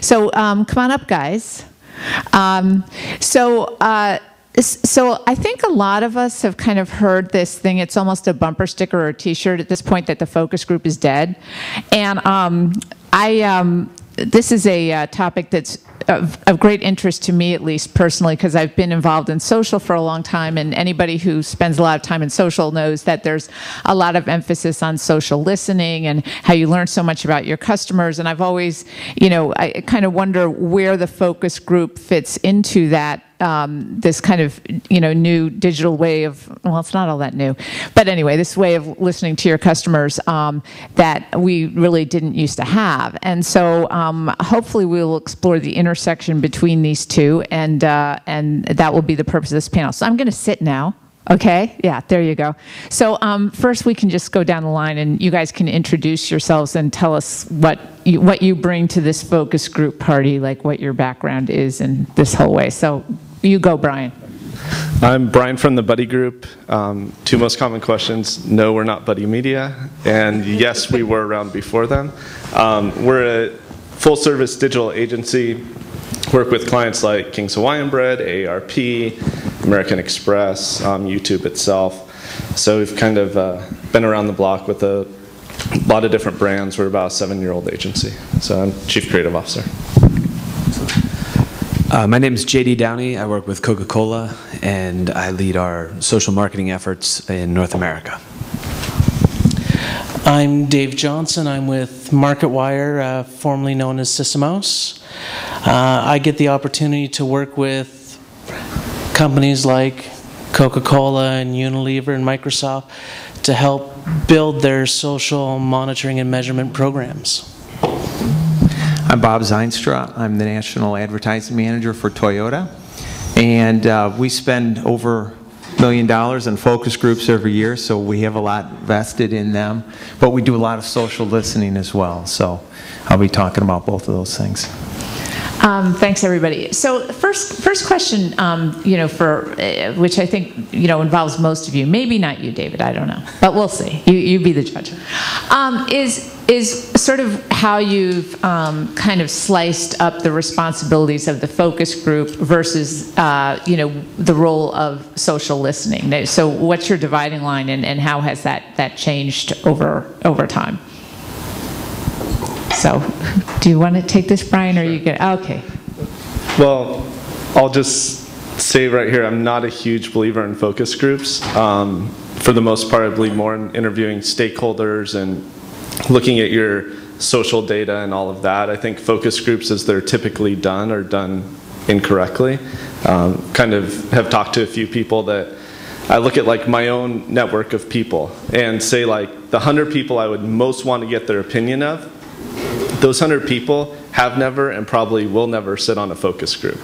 So come on up, guys. So I think a lot of us have kind of heard this thing. It's almost a bumper sticker or a T-shirt at this point that the focus group is dead. And this is a topic that's of great interest to me, at least personally, because I've been involved in social for a long time, and anybody who spends a lot of time in social knows that there's a lot of emphasis on social listening and how you learn so much about your customers. And I've always, I kind of wonder where the focus group fits into that. This kind of, new digital way of, well, it's not all that new, but anyway, this way of listening to your customers that we really didn't used to have. And so hopefully we'll explore the intersection between these two, and that will be the purpose of this panel. So I'm going to sit now. Okay, yeah, there you go. So first we can just go down the line, and you guys can introduce yourselves and tell us what you bring to this focus group party, like what your background is in this whole way. So you go, Brian. I'm Brian from the Buddy Group. Two most common questions: no, we're not Buddy Media, and yes, we were around before them. We're a full-service digital agency. Work with clients like King's Hawaiian Bread, AARP, American Express, YouTube itself. So we've kind of been around the block with a lot of different brands. We're about a 7-year-old agency. So I'm Chief Creative Officer. My name is JD Downey. I work with Coca-Cola, and I lead our social marketing efforts in North America. I'm Dave Johnson. I'm with MarketWire, formerly known as Sysomos. I get the opportunity to work with companies like Coca-Cola and Unilever and Microsoft to help build their social monitoring and measurement programs. I'm Bob Zeinstra. I'm the National Advertising Manager for Toyota. And we spend over $1 million in focus groups every year, so we have a lot vested in them. But we do a lot of social listening as well. So I'll be talking about both of those things. Thanks, everybody. So first question, for which I think involves most of you. Maybe not you, David. I don't know, but we'll see. You be the judge. Is sort of how you've kind of sliced up the responsibilities of the focus group versus the role of social listening. So what's your dividing line, and how has that changed over time? So, do you want to take this, Brian, or are you good? Okay. Well, I'll just say right here, I'm not a huge believer in focus groups. For the most part, I believe more in interviewing stakeholders and looking at your social data and all of that. I think focus groups, as they're typically done, are done incorrectly. Kind of have talked to a few people that I look at like my own network of people and say like the 100 people I would most want to get their opinion of, those 100 people have never and probably will never sit on a focus group.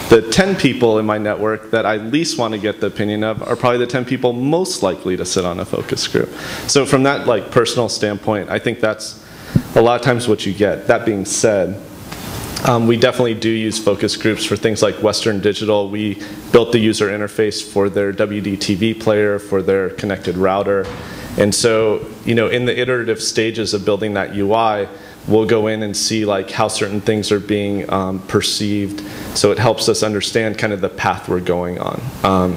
The 10 people in my network that I least want to get the opinion of are probably the 10 people most likely to sit on a focus group. So from that like personal standpoint, I think that's a lot of times what you get. That being said, we definitely do use focus groups for things like Western Digital. We built the user interface for their WDTV player, for their connected router. And so, in the iterative stages of building that UI, we'll go in and see like how certain things are being perceived. So it helps us understand kind of the path we're going on.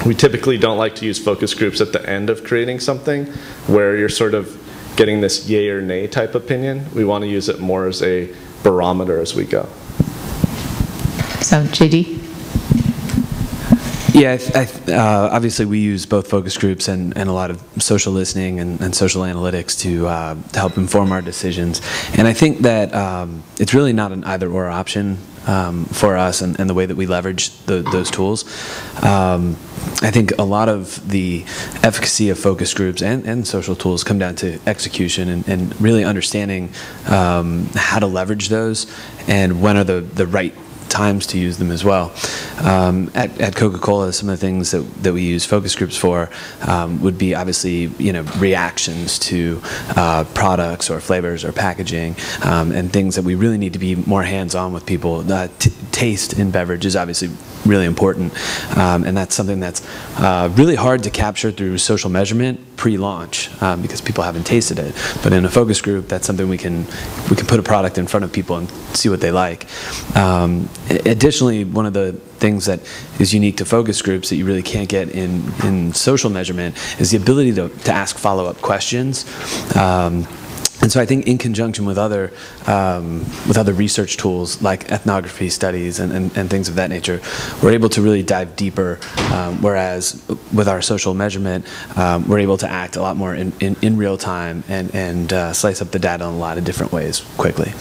We typically don't like to use focus groups at the end of creating something where you're sort of getting this yay or nay type opinion. We want to use it more as a barometer as we go. So, JD? Yeah, obviously we use both focus groups and a lot of social listening and social analytics to help inform our decisions. And I think that it's really not an either-or option for us and the way that we leverage those tools. I think a lot of the efficacy of focus groups and social tools come down to execution and really understanding how to leverage those and when are the right times to use them as well. At Coca-Cola, some of the things that we use focus groups for would be obviously reactions to products or flavors or packaging and things that we really need to be more hands-on with people. Taste in beverage is obviously really important, and that's something that's really hard to capture through social measurement pre-launch because people haven't tasted it. But in a focus group, that's something we can put a product in front of people and see what they like. Additionally, one of the things that is unique to focus groups that you really can't get in social measurement is the ability to ask follow-up questions. And so I think in conjunction with other research tools like ethnography studies and things of that nature, we're able to really dive deeper, whereas with our social measurement, we're able to act a lot more in real time and slice up the data in a lot of different ways quickly.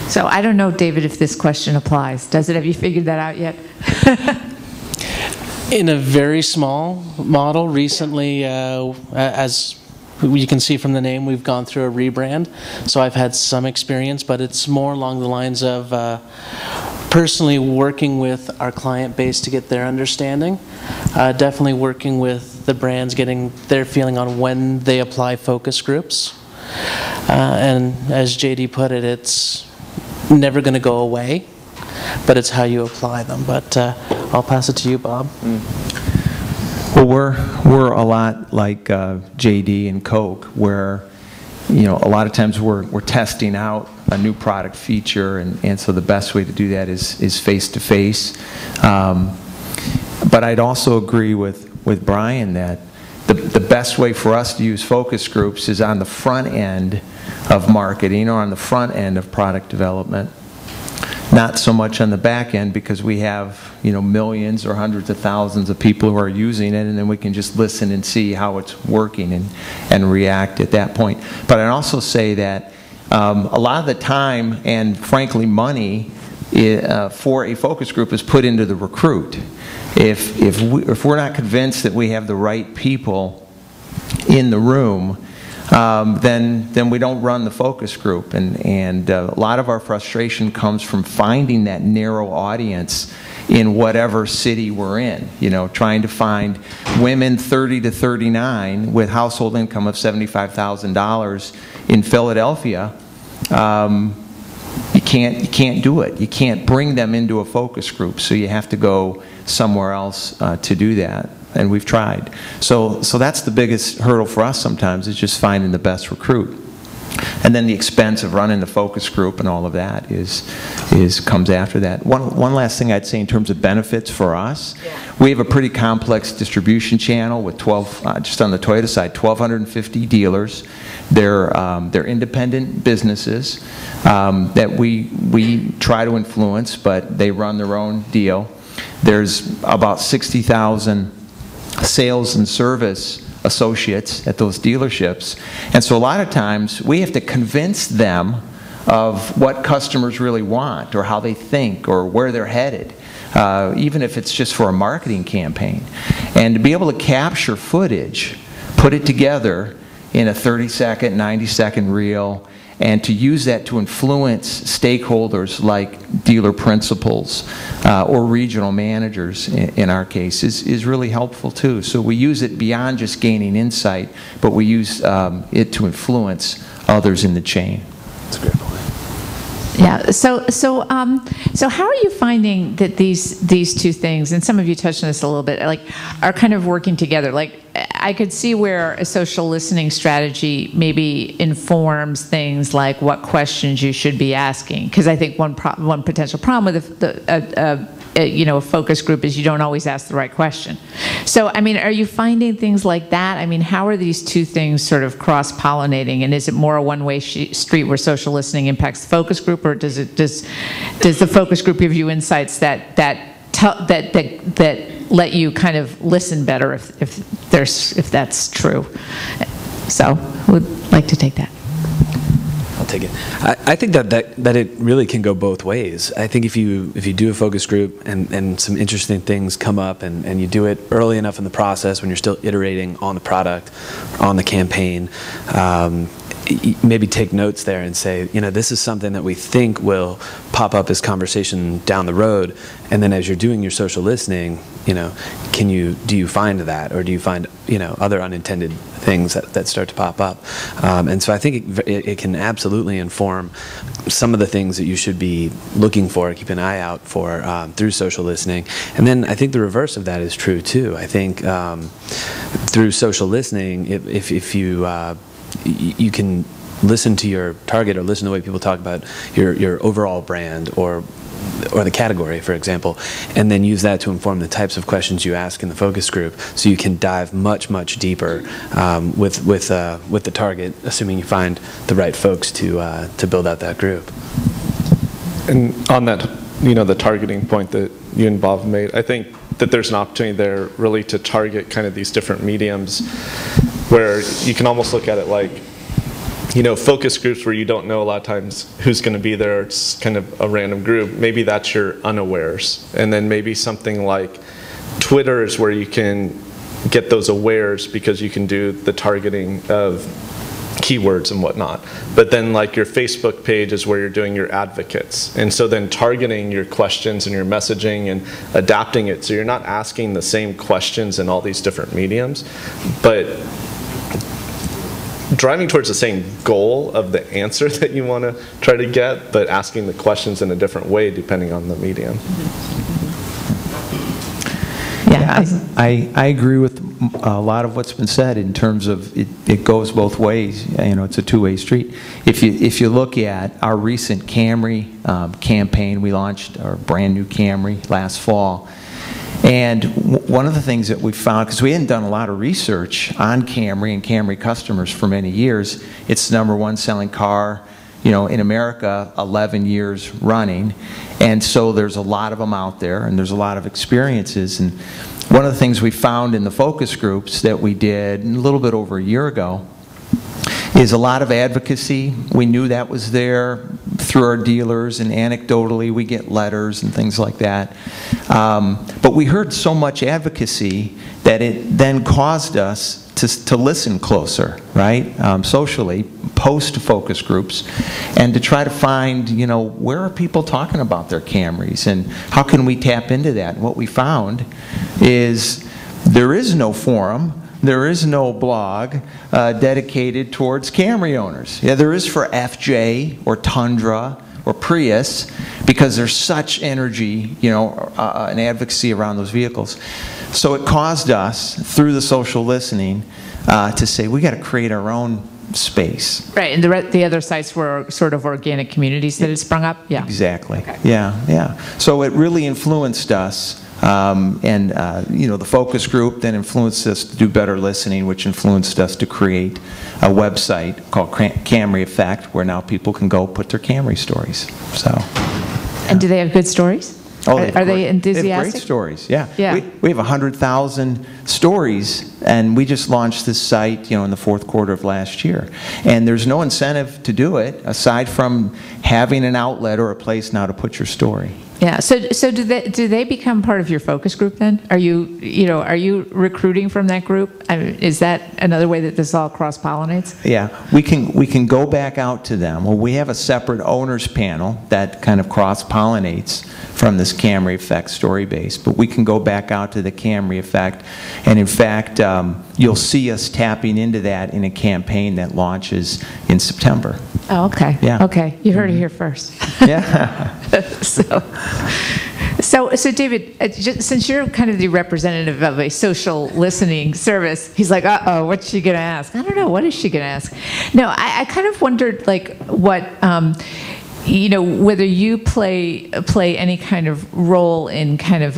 So I don't know, David, if this question applies. Does it? Have you figured that out yet? In a very small model, recently, as you can see from the name, we've gone through a rebrand. So I've had some experience, but it's more along the lines of personally working with our client base to get their understanding. Definitely working with the brands, getting their feeling on when they apply focus groups. And as JD put it, it's never going to go away, but it's how you apply them. But I'll pass it to you, Bob. Well, we're a lot like JD and Coke, where a lot of times we're testing out a new product feature, and so the best way to do that is face to face. But I'd also agree with Brian that the best way for us to use focus groups is on the front end of marketing or on the front end of product development, not so much on the back end, because we have millions or hundreds of thousands of people who are using it, and then we can just listen and see how it's working and react at that point. But I'd also say that a lot of the time and frankly money for a focus group is put into the recruit. If we're not convinced that we have the right people in the room, then we don't run the focus group. And a lot of our frustration comes from finding that narrow audience in whatever city we're in. Trying to find women 30 to 39 with household income of $75,000 in Philadelphia. You can't do it. You can't bring them into a focus group, so you have to go somewhere else to do that. And we've tried. So that's the biggest hurdle for us sometimes, is just finding the best recruit. And then the expense of running the focus group and all of that comes after that. One last thing I'd say in terms of benefits for us, we have a pretty complex distribution channel with 12, just on the Toyota side, 1,250 dealers. They're independent businesses that we try to influence, but they run their own deal. There's about 60,000 sales and service associates at those dealerships, and so a lot of times we have to convince them of what customers really want or how they think or where they're headed, even if it's just for a marketing campaign. And to be able to capture footage, put it together in a 30-second, 90-second reel, and to use that to influence stakeholders like dealer principals or regional managers, in our case, is really helpful too. So we use it beyond just gaining insight, but we use it to influence others in the chain. That's a great point. Yeah. So how are you finding that these two things, and some of you touched on this a little bit, are kind of working together? I could see where a social listening strategy maybe informs things like what questions you should be asking, because I think one potential problem with a focus group is you don't always ask the right question. So, I mean, are you finding things like that? I mean, how are these two things sort of cross-pollinating, and is it more a one-way street where social listening impacts the focus group, or does the focus group give you insights that let you kind of listen better if that's true? So, would like to take that. I'll take it. I think that it really can go both ways. I think if you do a focus group and some interesting things come up and you do it early enough in the process when you're still iterating on the product, on the campaign, maybe take notes there and say, this is something that we think will pop up as conversation down the road, and then as you're doing your social listening, do you find that, or do you find other unintended things that start to pop up? And so I think it can absolutely inform some of the things that you should be looking for, keep an eye out for through social listening. And then I think the reverse of that is true too. I think through social listening, if you can listen to your target, or listen to the way people talk about your overall brand or the category, for example, and then use that to inform the types of questions you ask in the focus group, so you can dive much deeper with the target, assuming you find the right folks to build out that group. And on that, the targeting point that you and Bob made, I think that there's an opportunity there really to target kind of these different mediums, where you can almost look at it like, focus groups where you don't know a lot of times who's going to be there. It's kind of a random group. Maybe that's your unawares. And then maybe something like Twitter is where you can get those awares, because you can do the targeting of keywords and whatnot. But then like your Facebook page is where you're doing your advocates. And so then targeting your questions and your messaging and adapting it so you're not asking the same questions in all these different mediums, but driving towards the same goal of the answer that you want to try to get, but asking the questions in a different way depending on the medium. Yeah, I agree with a lot of what's been said in terms of it goes both ways. It's a two-way street. If you look at our recent Camry campaign, we launched our brand new Camry last fall. And one of the things that we found, because we hadn't done a lot of research on Camry and Camry customers for many years, it's the #1 selling car, in America, 11 years running. And so there's a lot of them out there, and there's a lot of experiences. And one of the things we found in the focus groups that we did a little bit over a year ago is a lot of advocacy. We knew that was there through our dealers, and anecdotally we get letters and things like that. But we heard so much advocacy that it then caused us to listen closer, right, socially, post focus groups, and to try to find, where are people talking about their Camrys, and how can we tap into that? And what we found is there is no forum, there is no blog dedicated towards Camry owners. Yeah, there is for FJ or Tundra or Prius, because there's such energy, and advocacy around those vehicles. So it caused us, through the social listening, to say we got to create our own space. Right, and the other sites were sort of organic communities that had sprung up? Yeah. Exactly. Okay. Yeah. So it really influenced us. The focus group then influenced us to do better listening, which influenced us to create a website called Camry Effect, where now people can go put their Camry stories. So. And do they have good stories? Oh, are they enthusiastic? They have great stories, yeah. Yeah. We have 100,000 stories, and we just launched this site, in the fourth quarter of last year. And there's no incentive to do it, aside from having an outlet or a place now to put your story. Yeah. So do they become part of your focus group then? Are you recruiting from that group? I mean, is that another way that this all cross-pollinates? Yeah, we can go back out to them. Well, we have a separate owners panel that kind of cross-pollinates from this Camry Effect story base, but we can go back out to the Camry Effect, and in fact, you'll see us tapping into that in a campaign that launches in September. Oh, okay. Yeah. Okay, you heard it here first. Yeah. So David, since you're kind of the representative of a social listening service, he's like, uh-oh, what's she going to ask? I don't know, what is she going to ask? No, I kind of wondered, like, what, whether you play any kind of role in kind of,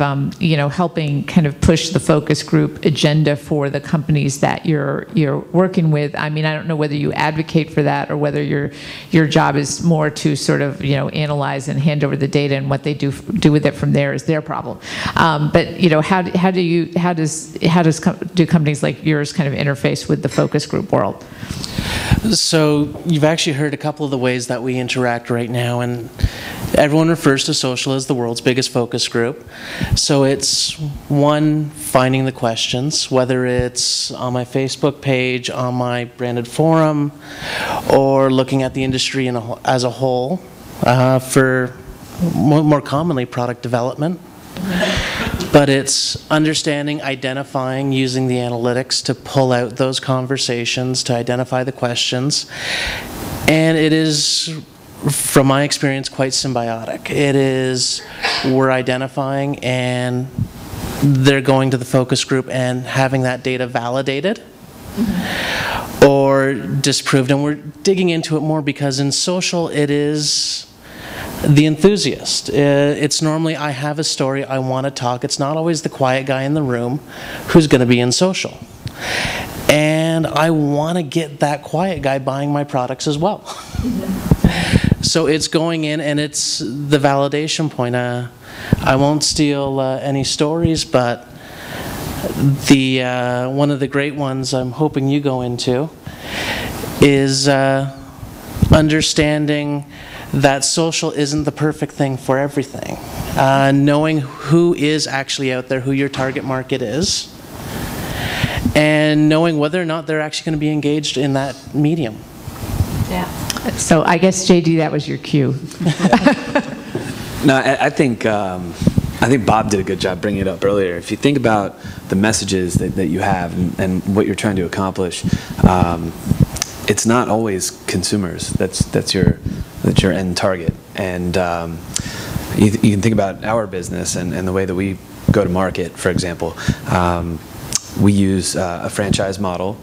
helping kind of push the focus group agenda for the companies that you're working with. I mean, I don't know whether you advocate for that or whether your job is more to sort of, analyze and hand over the data, and what they do with it from there is their problem. But how do companies like yours kind of interface with the focus group world? So you've actually heard a couple of the ways that we interact right now, and everyone refers to social as the world's biggest focus group. So it's one, finding the questions, whether it's on my Facebook page, on my branded forum, or looking at the industry as a whole, for more commonly product development. But it's understanding, identifying, using the analytics to pull out those conversations, to identify the questions. And it is, from my experience, quite symbiotic. It is, we're identifying and they're going to the focus group and having that data validated or disproved. And we're digging into it more because in social it is the enthusiast. It's normally, I have a story, I want to talk. It's not always the quiet guy in the room who's going to be in social. And I want to get that quiet guy buying my products as well. So it's going in and it's the validation point. I won't steal any stories, but one of the great ones I'm hoping you go into is understanding that social isn't the perfect thing for everything. Knowing who is actually out there, who your target market is, and knowing whether or not they're actually going to be engaged in that medium. Yeah. So I guess, JD, that was your cue. No, I think Bob did a good job bringing it up earlier. If you think about the messages that you have and what you're trying to accomplish, it's not always consumers. That's your end target. And you can think about our business and the way that we go to market, for example. We use a franchise model,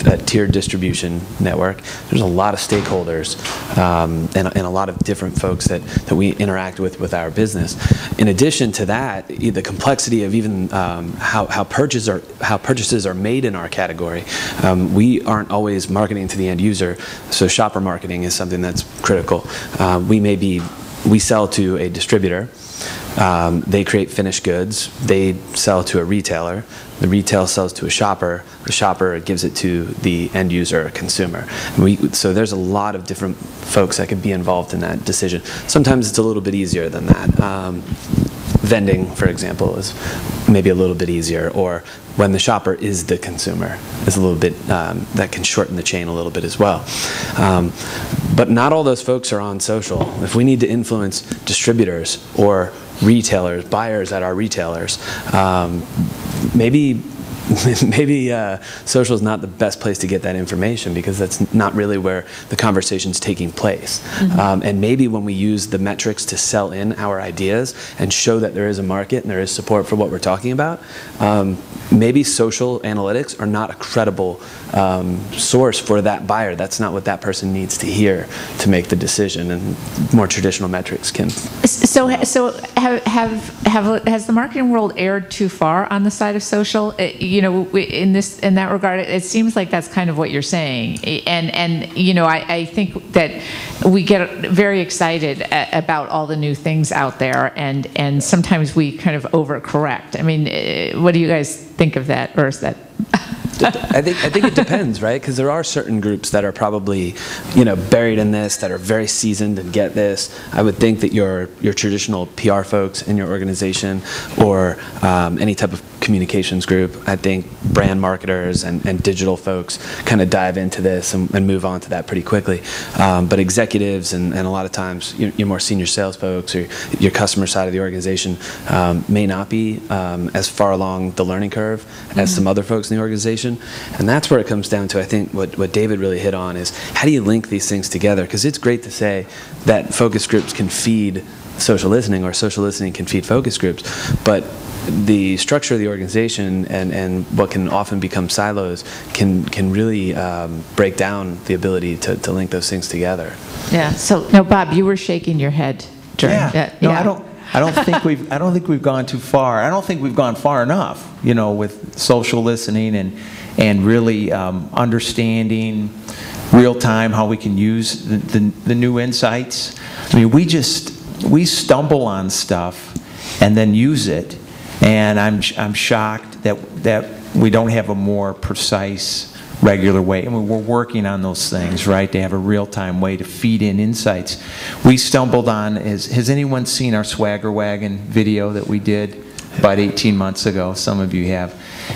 a tiered distribution network. There's a lot of stakeholders and a lot of different folks that we interact with our business. In addition to that, the complexity of even how purchases are made in our category, we aren't always marketing to the end user, so shopper marketing is something that's critical. We sell to a distributor. They create finished goods. They sell to a retailer. The retail sells to a shopper. The shopper gives it to the end user, or consumer. So there's a lot of different folks that could be involved in that decision. Sometimes it's a little bit easier than that. Vending, for example, is maybe a little bit easier, or when the shopper is the consumer, is a little bit, that can shorten the chain a little bit as well. But not all those folks are on social. If we need to influence distributors or retailers, buyers at our retailers, maybe social is not the best place to get that information, because that's not really where the conversation's taking place. Mm-hmm. And maybe when we use the metrics to sell in our ideas and show that there is a market and there is support for what we're talking about, maybe social analytics are not a credible source for that buyer. That's not what that person needs to hear to make the decision, and more traditional metrics can. So has the marketing world erred too far on the side of social? In that regard, it seems like that's kind of what you're saying, and I think that we get very excited about all the new things out there, and sometimes we kind of overcorrect. I mean, what do you guys think of that, or is that? I think it depends, right? Because there are certain groups that are probably, buried in this, that are very seasoned and get this. I would think that your traditional PR folks in your organization, or any type of communications group, I think brand marketers and digital folks kind of dive into this and move on to that pretty quickly. But executives and a lot of times your more senior sales folks or your customer side of the organization may not be as far along the learning curve as some other folks in the organization. And that's where it comes down to, I think, what David really hit on is, how do you link these things together? Because it's great to say that focus groups can feed social listening, or social listening can feed focus groups, but the structure of the organization and what can often become silos can really break down the ability to link those things together. Yeah. So no, Bob, you were shaking your head during that. No, Yeah. I don't think we've gone too far. I don't think we've gone far enough, with social listening and really understanding real time how we can use the new insights. I mean, we stumble on stuff and then use it, and I'm shocked that we don't have a more precise regular way. And we're working on those things, right, to have a real-time way to feed in insights. We stumbled on, has anyone seen our Swagger Wagon video that we did about 18 months ago? Some of you have.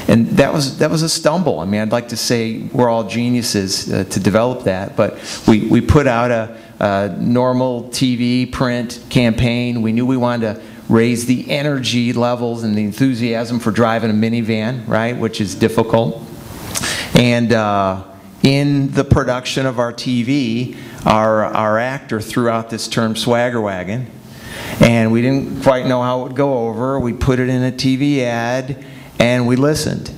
And that was a stumble. I mean, I'd like to say we're all geniuses to develop that, but we put out a normal TV print campaign. We knew we wanted to raise the energy levels and the enthusiasm for driving a minivan, right, which is difficult. And in the production of our TV, our actor threw out this term Swagger Wagon, and we didn't quite know how it would go over. We put it in a TV ad, and we listened.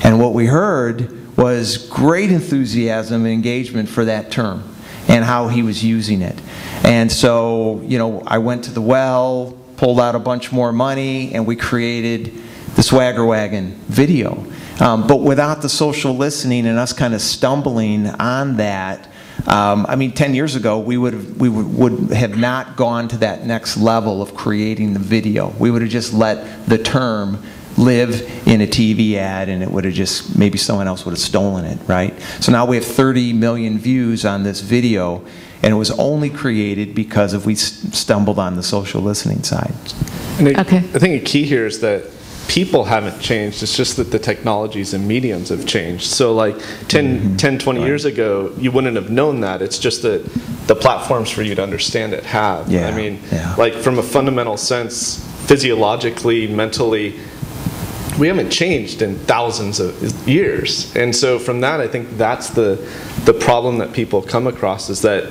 And what we heard was great enthusiasm and engagement for that term and how he was using it. And so, you know, I went to the well, pulled out a bunch more money, and we created the Swagger Wagon video. But without the social listening and us kind of stumbling on that, I mean, 10 years ago, we would have not gone to that next level of creating the video. We would have just let the term live in a TV ad, and it would have just, maybe someone else would have stolen it, right? So now we have 30 million views on this video, and it was only created because we stumbled on the social listening side. And Okay. I think a key here is that people haven't changed. It's just that the technologies and mediums have changed. So like 10, 20 years ago, you wouldn't have known that. It's just that the platforms for you to understand it have. Yeah, I mean, yeah. like from a fundamental sense, physiologically, mentally, we haven't changed in thousands of years. And so from that, I think that's the problem that people come across, is that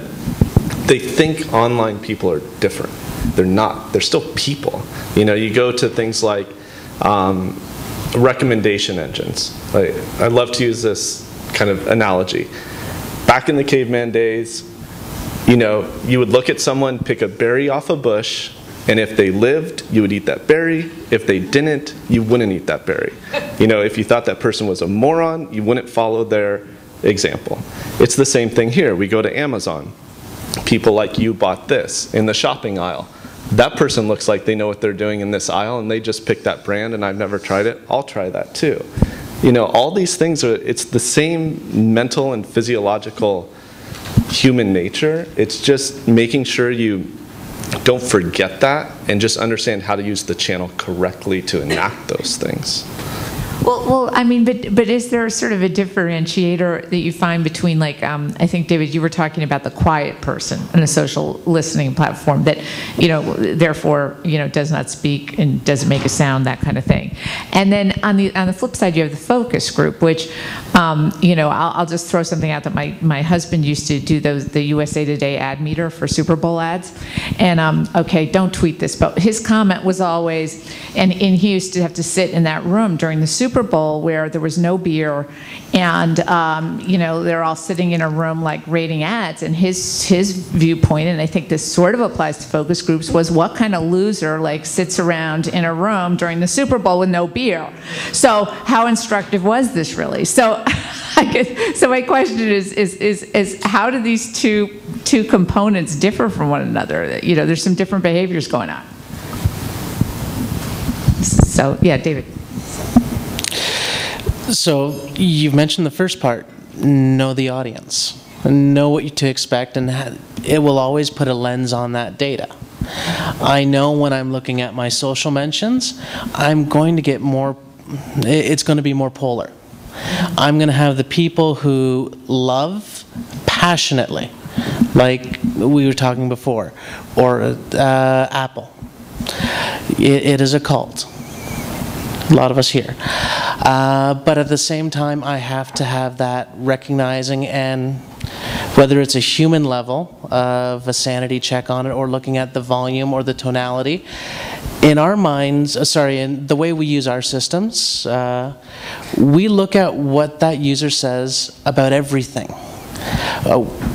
they think online people are different. They're not. They're still people. You know, you go to things like recommendation engines. Like, I love to use this kind of analogy. Back in the caveman days, you know, you would look at someone, pick a berry off a bush, and if they lived, you would eat that berry. If they didn't, you wouldn't eat that berry. You know, if you thought that person was a moron, you wouldn't follow their example. It's the same thing here. We go to Amazon. People like you bought this in the shopping aisle. That person looks like they know what they're doing in this aisle, and they just picked that brand, and I've never tried it. I'll try that too. You know, all these things are, it's the same mental and physiological human nature. It's just making sure you don't forget that and just understand how to use the channel correctly to enact those things. Well, I mean, but is there sort of a differentiator that you find between, like, I think, David, you were talking about the quiet person in a social listening platform that, you know, therefore, you know, does not speak and doesn't make a sound, that kind of thing. And then on the flip side, you have the focus group, which, you know, I'll just throw something out that my husband used to do the USA Today ad meter for Super Bowl ads. And, okay, don't tweet this, but his comment was always, and he used to have to sit in that room during the Super Bowl where there was no beer, and you know, they're all sitting in a room like rating ads, and his viewpoint, and I think this sort of applies to focus groups, was what kind of loser like sits around in a room during the Super Bowl with no beer? So how instructive was this really? So I guess, so my question is how do these two components differ from one another? You know, there's some different behaviors going on. So yeah, David. So you've mentioned the first part, know the audience, know what to expect, and it will always put a lens on that data. I know when I'm looking at my social mentions, I'm going to get more, it's going to be more polar. I'm going to have the people who love passionately, like we were talking before, or Apple. It is a cult. A lot of us here. But at the same time, I have to have that recognizing, and whether it's a human level of a sanity check on it or looking at the volume or the tonality, in our minds, in the way we use our systems, we look at what that user says about everything.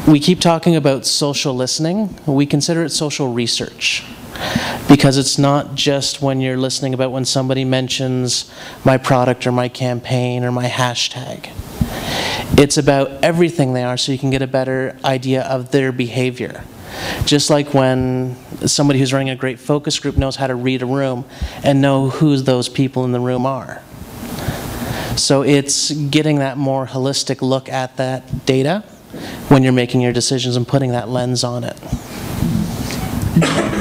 We keep talking about social listening. We consider it social research. Because it's not just when you're listening about when somebody mentions my product or my campaign or my hashtag. It's about everything they are, so you can get a better idea of their behavior. Just like when somebody who's running a great focus group knows how to read a room and know who those people in the room are. So it's getting that more holistic look at that data when you're making your decisions and putting that lens on it.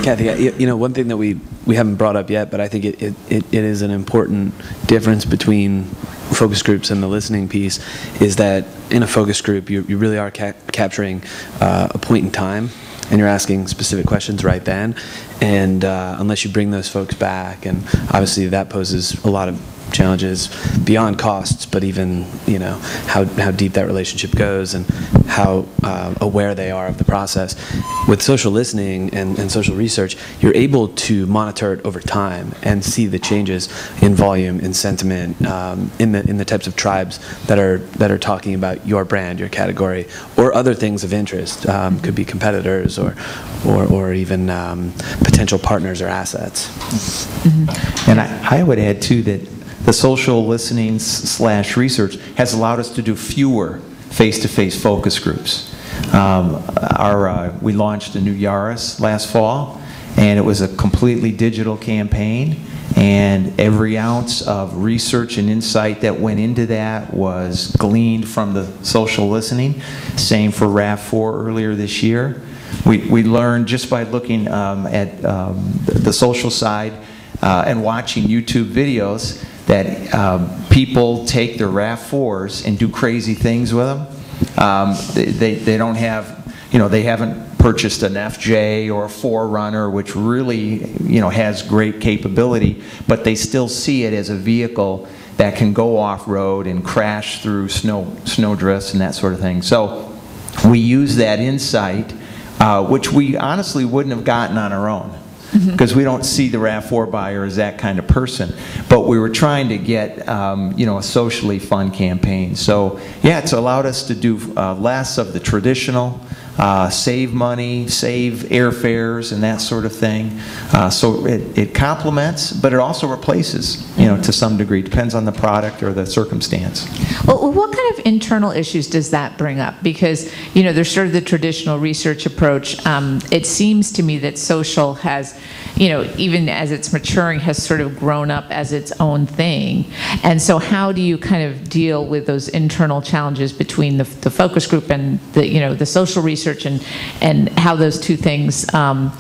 Kathy, one thing that we haven't brought up yet, but I think it is an important difference between focus groups and the listening piece, is that in a focus group, you really are capturing a point in time, and you're asking specific questions right then. And unless you bring those folks back, and obviously that poses a lot of challenges beyond costs, but even how deep that relationship goes and how aware they are of the process. With social listening and social research, you're able to monitor it over time and see the changes in volume, in sentiment, in the types of tribes that are talking about your brand, your category, or other things of interest. Could be competitors or even potential partners or assets. Mm-hmm. And I would add too that the social listening / research has allowed us to do fewer face-to-face focus groups. We launched a new Yaris last fall, and it was a completely digital campaign, and every ounce of research and insight that went into that was gleaned from the social listening. Same for RAV4 earlier this year. We learned just by looking at the social side and watching YouTube videos that people take their RAV4s and do crazy things with them. They don't have, they haven't purchased an FJ or a 4Runner, which really, has great capability, but they still see it as a vehicle that can go off-road and crash through snow drifts and that sort of thing. So we use that insight, which we honestly wouldn't have gotten on our own, because we don't see the RAV4 buyer as that kind of person. But we were trying to get, a socially fun campaign. So yeah, it's allowed us to do less of the traditional, save money, save airfares and that sort of thing. So it complements, but it also replaces, to some degree. Depends on the product or the circumstance. Well, what kind of internal issues does that bring up? Because, there's sort of the traditional research approach. It seems to me that social has, even as it's maturing, has sort of grown up as its own thing. And so how do you kind of deal with those internal challenges between the focus group and the social research, and how those two things, fighting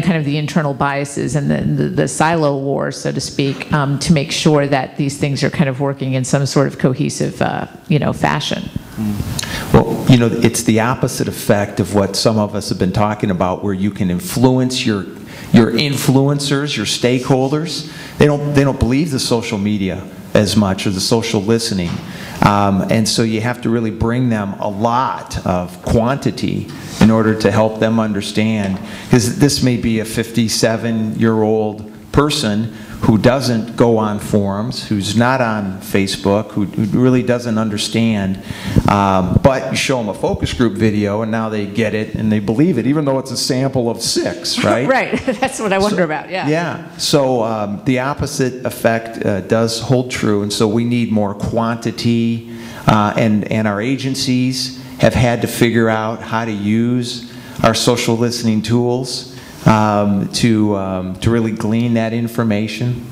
kind of the internal biases and the silo war, so to speak, to make sure that these things are kind of working in some sort of cohesive, fashion? Well, it's the opposite effect of what some of us have been talking about, where you can influence your influencers, your stakeholders. They don't believe the social media as much, or the social listening. And so you have to really bring them a lot of quantity in order to help them understand, because this may be a 57-year-old person who doesn't go on forums, who's not on Facebook, who really doesn't understand, but you show them a focus group video and now they get it and they believe it, even though it's a sample of 6, right? Right, that's what I wonder about, yeah. Yeah, so the opposite effect does hold true, and so we need more quantity, and our agencies have had to figure out how to use our social listening tools to really glean that information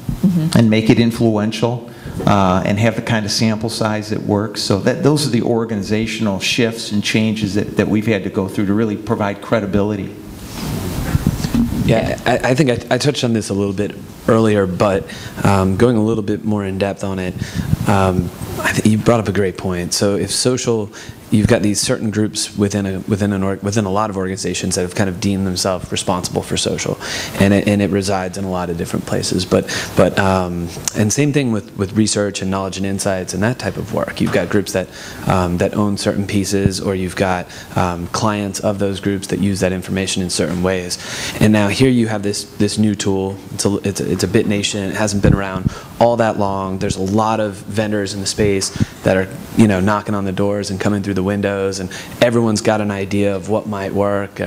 and make it influential, and have the kind of sample size that works. So those are the organizational shifts and changes that we've had to go through to really provide credibility. Yeah, I think I touched on this a little bit earlier, but going a little bit more in depth on it, I think you brought up a great point. So if social, you've got these certain groups within a lot of organizations that have kind of deemed themselves responsible for social, and it resides in a lot of different places. And same thing with research and knowledge and insights and that type of work. You've got groups that own certain pieces, or you've got clients of those groups that use that information in certain ways. And now here you have this new tool. It's a BitNation. It hasn't been around all that long. There's a lot of vendors in the space that are knocking on the doors and coming through the windows, and everyone's got an idea of what might work.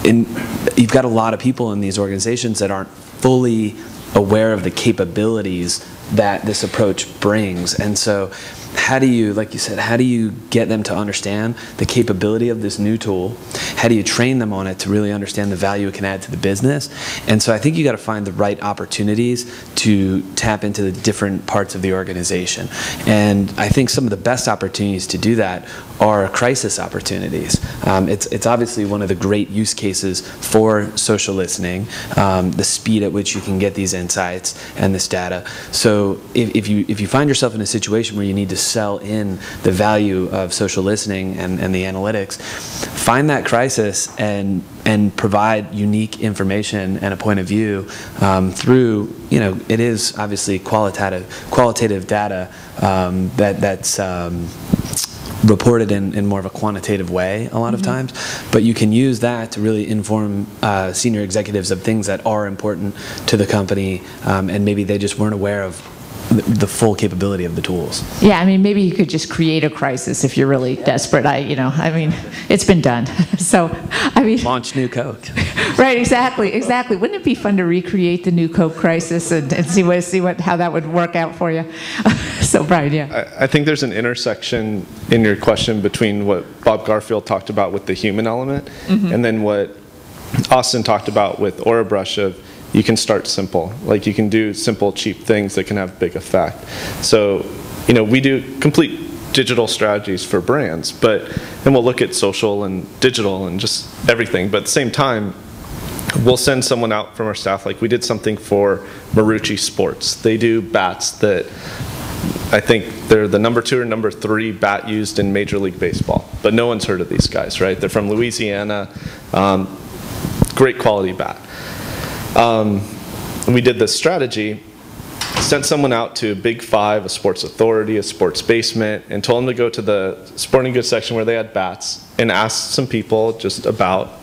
And you've got a lot of people in these organizations that aren't fully aware of the capabilities that this approach brings. And so how do you, like you said, how do you get them to understand the capability of this new tool? How do you train them on it to really understand the value it can add to the business? And so I think you got to find the right opportunities to tap into the different parts of the organization. And I think some of the best opportunities to do that are crisis opportunities. It's obviously one of the great use cases for social listening, the speed at which you can get these insights and this data. So if you find yourself in a situation where you need to sell in the value of social listening and the analytics, find that crisis and provide unique information and a point of view through, it is obviously qualitative data that's reported in more of a quantitative way a lot of times, but you can use that to really inform senior executives of things that are important to the company, and maybe they just weren't aware of the full capability of the tools. Yeah, I mean, maybe you could just create a crisis if you're really desperate. I mean, it's been done. So, I mean, Launch New Coke. Right, exactly. Wouldn't it be fun to recreate the New Coke crisis and see how that would work out for you? So, Brian, yeah. I think there's an intersection in your question between what Bob Garfield talked about with the human element, and then what Austin talked about with AuraBrush of you can start simple. Like you can do simple, cheap things that can have big effect. So, we do complete digital strategies for brands, and we'll look at social and digital and just everything. But at the same time, we'll send someone out from our staff. Like we did something for Marucci Sports. They do bats that I think they're the #2 or #3 bat used in Major League Baseball. But no one's heard of these guys, right? They're from Louisiana. Great quality bat. We did this strategy, sent someone out to Big Five, a Sports Authority, a Sports Basement, and told them to go to the sporting goods section where they had bats and ask some people just about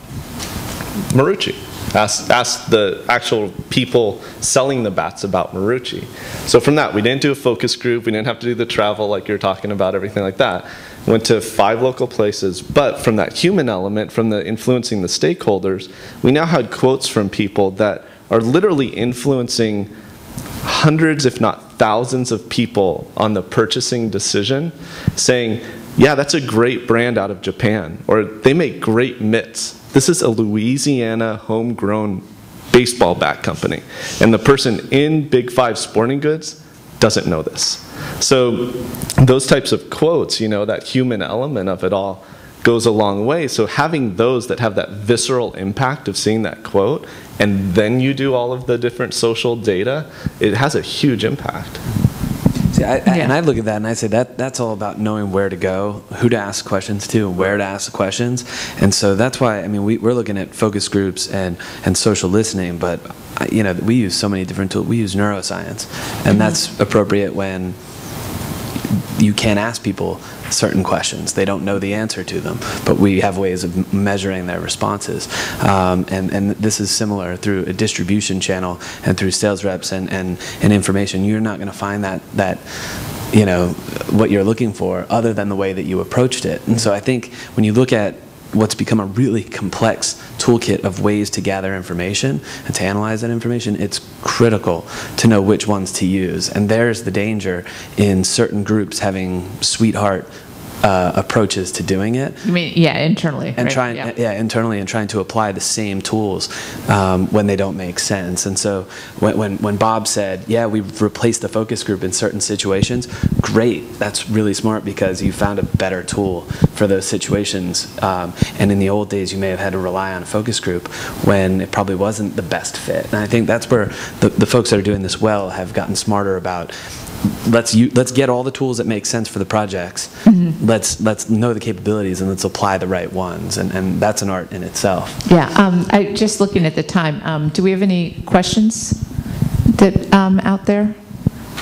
Marucci. Ask the actual people selling the bats about Marucci. So from that, we didn't do a focus group. We didn't have to do the travel like you're talking about, everything like that. Went to 5 local places, but from that human element, from the influencing the stakeholders, we now had quotes from people that are literally influencing hundreds, if not thousands of people on the purchasing decision, saying, yeah, that's a great brand out of Japan, or they make great mitts. This is a Louisiana homegrown baseball bat company. And the person in Big Five Sporting Goods doesn't know this. So those types of quotes, that human element of it all goes a long way. So having those that have that visceral impact of seeing that quote, and then you do all of the different social data, it has a huge impact. See, and I look at that and I say that's all about knowing where to go, who to ask questions to, and where to ask the questions. And so that's why, I mean, we're looking at focus groups and social listening, but we use so many different tools. We use neuroscience, and that's appropriate when you can't ask people certain questions. They don't know the answer to them, but we have ways of measuring their responses. And this is similar through a distribution channel and through sales reps and information. You're not going to find that what you're looking for other than the way that you approached it. And so I think when you look at what's become a really complex toolkit of ways to gather information and to analyze that information, it's critical to know which ones to use. And there's the danger in certain groups having sweetheart approaches to doing it. You mean, internally. And right? Internally, and trying to apply the same tools when they don't make sense. And so when Bob said, yeah, we've replaced the focus group in certain situations, great. That's really smart because you found a better tool for those situations. And in the old days, you may have had to rely on a focus group when it probably wasn't the best fit. And I think that's where the folks that are doing this well have gotten smarter about let's get all the tools that make sense for the projects. Let's know the capabilities and let's apply the right ones, and that's an art in itself. Yeah, I just looking at the time. Do we have any questions that out there?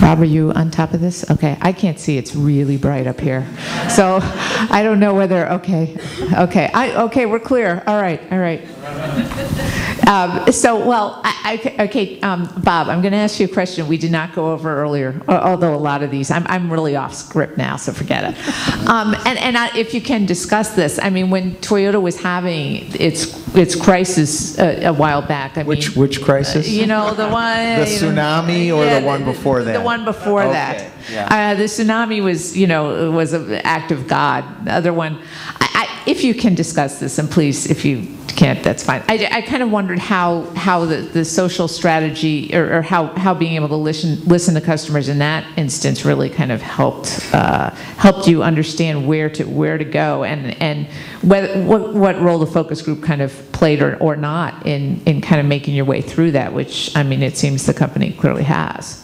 Rob, are you on top of this? Okay, I can't see. It's really bright up here, so I don't know whether. Okay, we're clear. All right. Well, okay, Bob, I'm going to ask you a question we did not go over earlier, although a lot of these, I'm really off script now, so forget it. If you can discuss this, I mean, when Toyota was having its crisis a while back, I mean, Which crisis? you know, the one... The tsunami or the one before that? The one before that. Yeah. The tsunami was, you know, was an act of God. The other one, if you can discuss this, and please, if you can't, that's fine. I kind of wondered how the social strategy or how being able to listen to customers in that instance really kind of helped you understand where to go and what role the focus group kind of played or not in kind of making your way through that, which I mean it seems the company clearly has.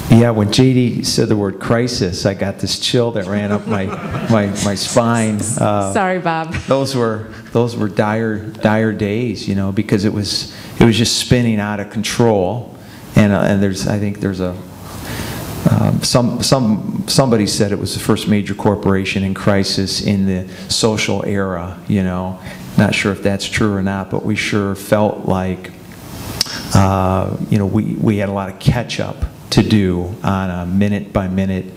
Yeah, when JD said the word crisis, I got this chill that ran up my spine. Sorry, Bob. Those were dire days, you know, because it was just spinning out of control, and I think there's a somebody said it was the first major corporation in crisis in the social era, you know. Not sure if that's true or not, but we sure felt like you know, we had a lot of catch up to do on a minute-by-minute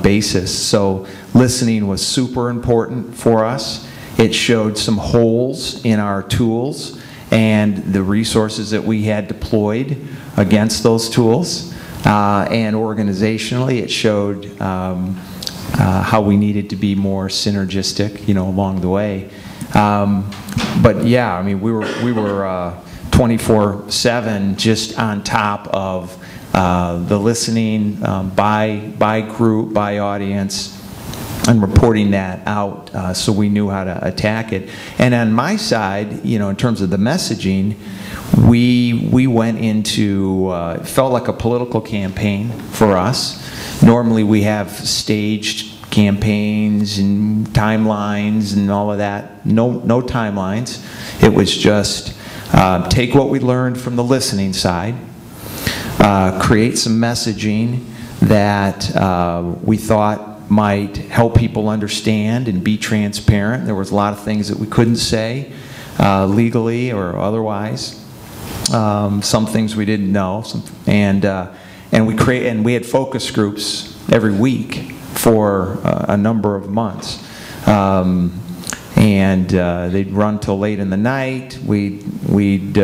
basis. So listening was super important for us. It showed some holes in our tools and the resources that we had deployed against those tools. And organizationally, it showed how we needed to be more synergistic, you know, along the way. But yeah, I mean, we were 24/7 just on top of the listening by group, by audience, and reporting that out so we knew how to attack it. And on my side, you know, in terms of the messaging, we went into, it felt like a political campaign for us. Normally we have staged campaigns and timelines and all of that. No timelines. It was just take what we learned from the listening side, create some messaging that we thought might help people understand and be transparent. There was a lot of things that we couldn't say legally or otherwise. Some things we didn't know, and we had focus groups every week for a number of months. They'd run till late in the night. We'd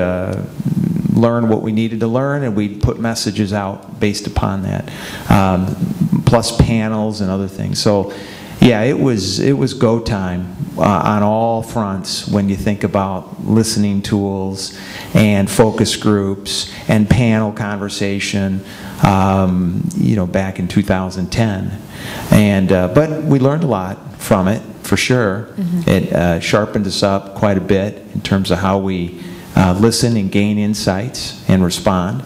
learn what we needed to learn, and we'd put messages out based upon that, plus panels and other things. So, yeah, it was go time on all fronts when you think about listening tools and focus groups and panel conversation. You know, back in 2010, but we learned a lot from it for sure. Mm-hmm. It sharpened us up quite a bit in terms of how we listen and gain insights and respond.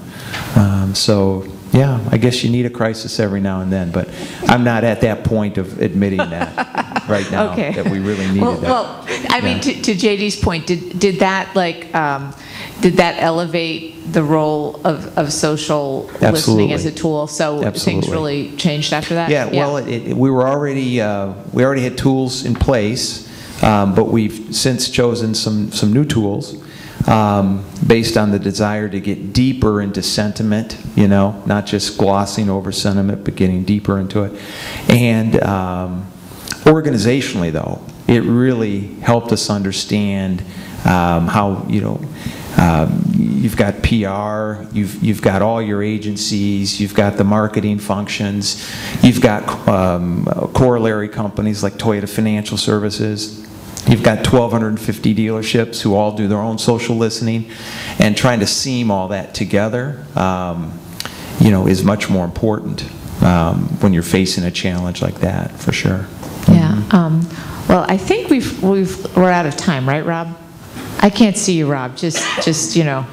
So yeah, I guess you need a crisis every now and then, but I'm not at that point of admitting that right now, okay, that we really needed that. Well, I mean, to JD's point, did that elevate the role of social listening as a tool? So things really changed after that? Yeah, well, we already had tools in place, but we've since chosen some new tools based on the desire to get deeper into sentiment, you know, not just glossing over sentiment, but getting deeper into it. And organizationally, though, it really helped us understand how, you know, you've got PR, you've got all your agencies, you've got the marketing functions, you've got corollary companies like Toyota Financial Services. You've got 1,250 dealerships who all do their own social listening, and trying to seam all that together, you know, is much more important when you're facing a challenge like that, for sure. Yeah. Well, I think we're out of time, right, Rob? I can't see you, Rob. Just you know.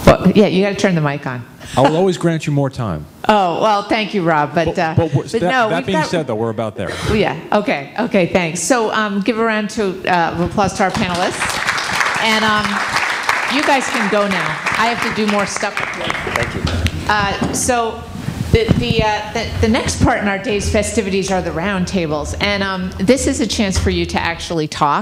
Well, yeah, you got to turn the mic on. I will always grant you more time. Oh, well, thank you, Rob. But no, that being said, though, we're about there. Yeah, okay, thanks. So give a round of applause to our panelists. And you guys can go now. I have to do more stuff up here. Thank you. So the next part in our day's festivities are the round tables. And this is a chance for you to actually talk.